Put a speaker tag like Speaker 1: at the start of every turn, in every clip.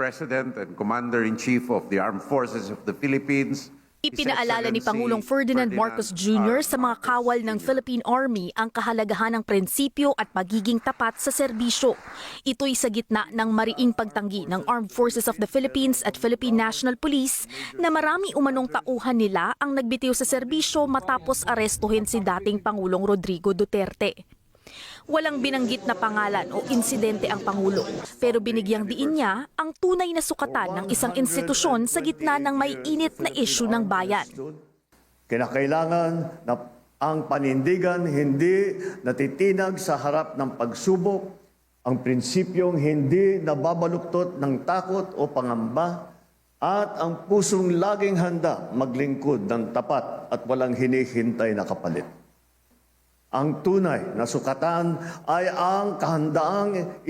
Speaker 1: President and Commander-in-Chief of the Armed Forces of the Philippines.
Speaker 2: Ipinaalala ni Pangulong Ferdinand Marcos Jr. sa mga kawal ng Philippine Army ang kahalagahan ng prinsipyo at magiging tapat sa serbisyo. Ito'y sa gitna ng mariing pagtanggi ng Armed Forces of the Philippines at Philippine National Police na marami umanong tauhan nila ang nagbitiw sa serbisyo matapos arestuhin si dating Pangulong Rodrigo Duterte. Walang binanggit na pangalan o insidente ang Pangulo, pero binigyang diin niya ang tunay na sukatan ng isang institusyon sa gitna ng may init na isyu ng bayan.
Speaker 3: Kinakailangan na ang panindigan hindi natitinag sa harap ng pagsubok, ang prinsipyong hindi nababaluktot ng takot o pangamba, at ang pusong laging handa maglingkod ng tapat at walang hinihintay na kapalit. Ang tunay na sukatan ay ang kahandaang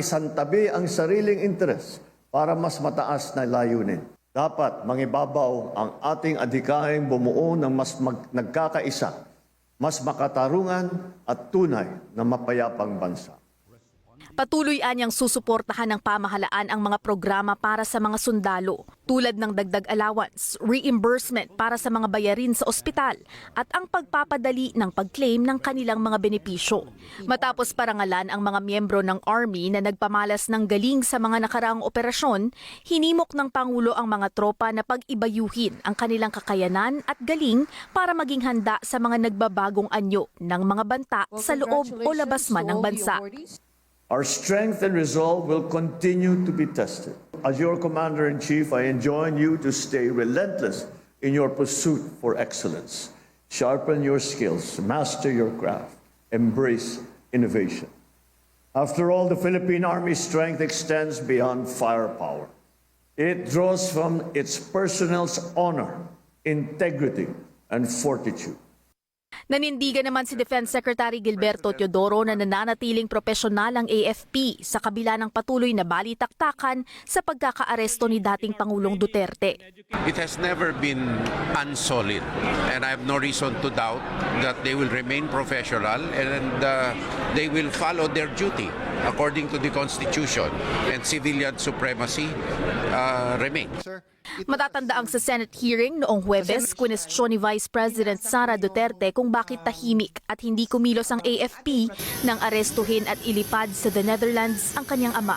Speaker 3: isantabi ang sariling interes para mas mataas na layunin. Dapat mangibabaw ang ating adhikaing bumuo ng mas nagkakaisa, mas makatarungan at tunay na mapayapang bansa.
Speaker 2: Patuloy anyang susuportahan ng pamahalaan ang mga programa para sa mga sundalo, tulad ng dagdag allowance, reimbursement para sa mga bayarin sa ospital, at ang pagpapadali ng pag-claim ng kanilang mga benepisyo. Matapos parangalan ang mga miyembro ng Army na nagpamalas ng galing sa mga nakaraang operasyon, hinimok ng Pangulo ang mga tropa na pag-ibayuhin ang kanilang kakayanan at galing para maging handa sa mga nagbabagong anyo ng mga banta sa loob o labas man ng bansa.
Speaker 3: Our strength and resolve will continue to be tested. As your Commander-in-Chief, I enjoin you to stay relentless in your pursuit for excellence. Sharpen your skills, master your craft, embrace innovation. After all, the Philippine Army's strength extends beyond firepower. It draws from its personnel's honor, integrity, and fortitude.
Speaker 2: Nanindigan naman si Defense Secretary Gilberto Teodoro na nananatiling propesyonal ang AFP sa kabila ng patuloy na balitaktakan sa pagkakaaresto ni dating Pangulong Duterte.
Speaker 4: It has never been unsolid, and I have no reason to doubt that they will remain professional and they will follow their duty according to the Constitution, and civilian supremacy remains.
Speaker 2: Matatandaang sa Senate hearing noong Huwebes, kwinestyon ni Vice President Sara Duterte kung bakit tahimik at hindi kumilos ang AFP nang arestuhin at ilipad sa the Netherlands ang kanyang ama.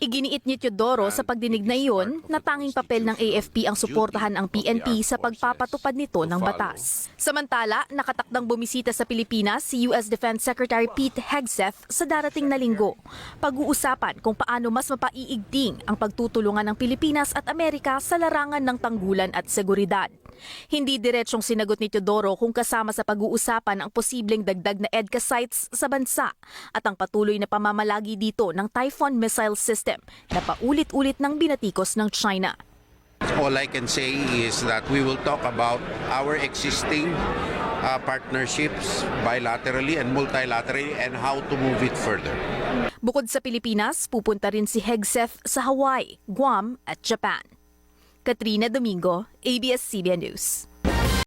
Speaker 2: Iginiit ni Teodoro sa pagdinig na iyon na tanging papel ng AFP ang suportahan ang PNP sa pagpapatupad nito ng batas. Samantala, nakatakdang bumisita sa Pilipinas si US Defense Secretary Pete Hegseth sa darating na linggo. Pag-uusapan kung paano mas mapaiigting ang pagtutulungan ng Pilipinas at Amerika sa larangan ng tanggulan at seguridad. Hindi diretsyong sinagot ni Teodoro kung kasama sa pag-uusapan ang posibleng dagdag na EDCA sites sa bansa at ang patuloy na pamamalagi dito ng Typhoon missile system na paulit-ulit ng binatikos ng China.
Speaker 4: All I can say is that we will talk about our existing partnerships bilaterally and multilaterally and how to move it further.
Speaker 2: Bukod sa Pilipinas, pupunta rin si Hegseth sa Hawaii, Guam at Japan. Katrina Domingo, ABS-CBN News.